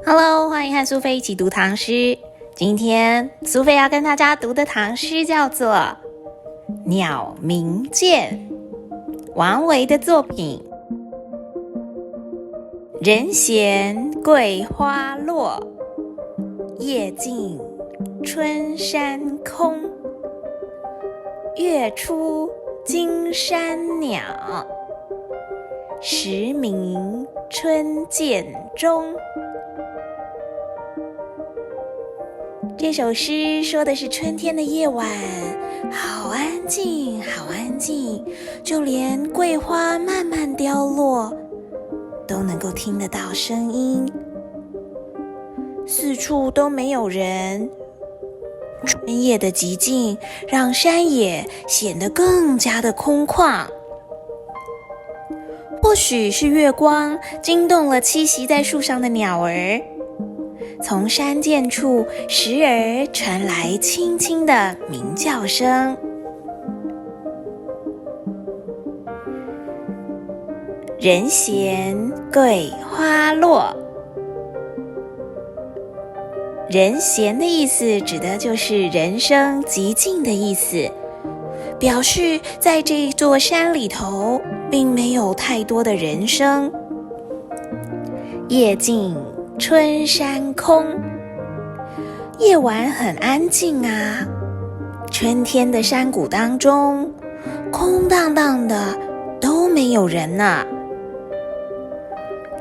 Hello， 欢迎和苏菲一起读唐诗。今天苏菲要跟大家读的唐诗叫做《鸟鸣涧》，王维的作品。人闲桂花落，夜静春山空。月出惊山鸟，时鸣春涧中。这首诗说的是春天的夜晚，好安静，好安静，就连桂花慢慢凋落，都能够听得到声音。四处都没有人，春夜的寂静让山野显得更加的空旷。或许是月光惊动了栖息在树上的鸟儿，从山涧处时而传来轻轻的鸣叫声。人闲桂花落，人闲的意思指的就是人声寂静的意思，表示在这座山里头并没有太多的人声。夜静春山空，夜晚很安静啊，春天的山谷当中空荡荡的，都没有人呢。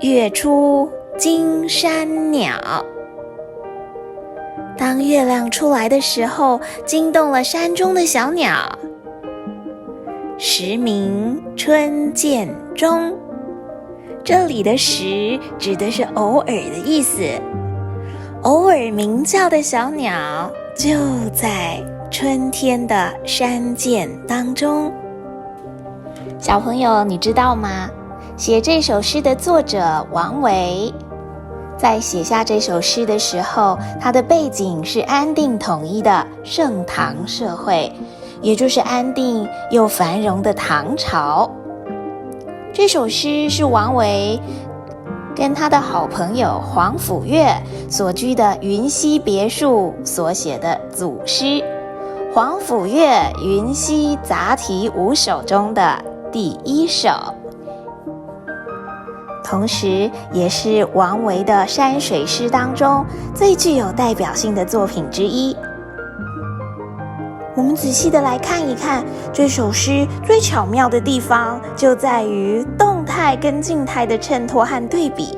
月出惊山鸟，当月亮出来的时候，惊动了山中的小鸟。时鸣春涧中，这里的时指的是偶尔的意思，偶尔鸣叫的小鸟就在春天的山涧当中。小朋友，你知道吗？写这首诗的作者王维，在写下这首诗的时候，他的背景是安定统一的盛唐社会，也就是安定又繁荣的唐朝。这首诗是王维跟他的好朋友黄甫岳所居的云溪别墅所写的组诗，黄甫岳云溪杂题5首中的第1首，同时也是王维的山水诗当中最具有代表性的作品之一。我们仔细的来看一看，这首诗最巧妙的地方就在于动态跟静态的衬托和对比。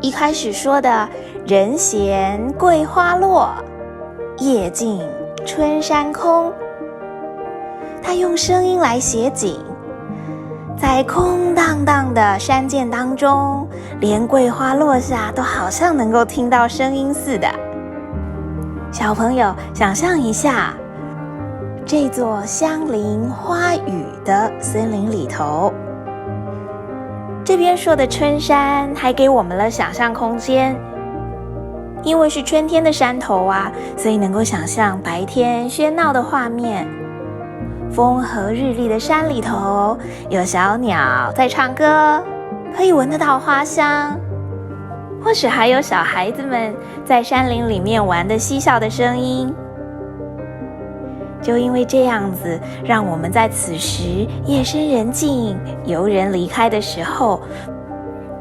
一开始说的人闲桂花落，夜静春山空，他用声音来写景，在空荡荡的山涧当中，连桂花落下都好像能够听到声音似的。小朋友想象一下，这座相邻花雨的森林里头，这边说的春山还给我们了想象空间，因为是春天的山头啊，所以能够想象白天喧闹的画面，风和日丽的山里头，有小鸟在唱歌，可以闻得到花香，或许还有小孩子们在山林里面玩的嬉笑的声音。就因为这样子，让我们在此时夜深人静，游人离开的时候，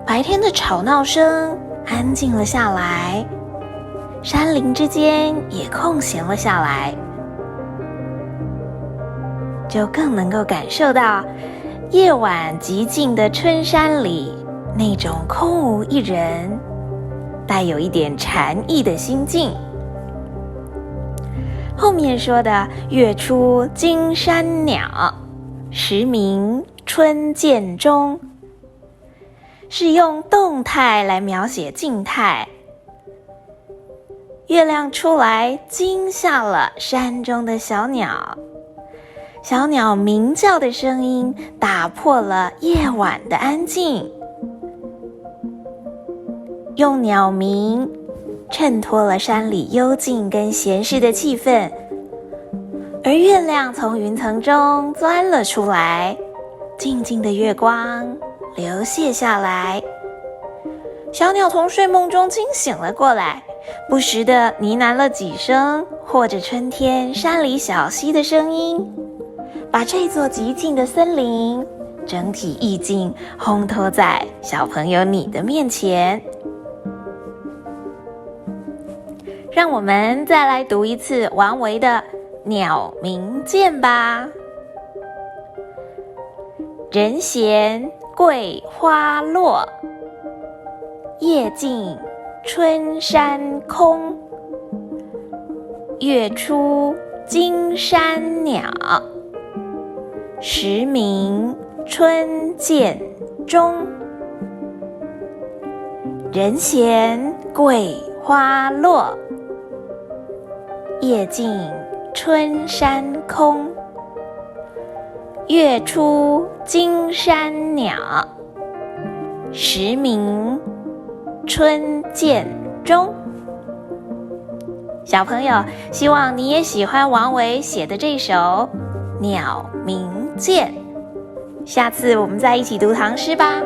白天的吵闹声安静了下来，山林之间也空闲了下来，就更能够感受到夜晚寂静的春山里那种空无一人，带有一点禅意的心境。后面说的月出惊山鸟，时鸣春涧中，是用动态来描写静态。月亮出来惊吓了山中的小鸟，小鸟鸣叫的声音打破了夜晚的安静，用鸟鸣衬托了山里幽静跟闲适的气氛，而月亮从云层中钻了出来，静静的月光流泻下来，小鸟从睡梦中惊醒了过来，不时地呢喃了几声，或者春天山里小溪的声音，把这座寂静的森林整体意境烘托在小朋友你的面前。让我们再来读一次王维的《鸟鸣涧》吧。人闲桂花落，夜静春山空。月出惊山鸟，时鸣春涧中。人闲桂花落，夜静春山空。月出惊山鸟，时鸣春涧中。小朋友，希望你也喜欢王维写的这首《鸟鸣涧》。下次我们再一起读唐诗吧。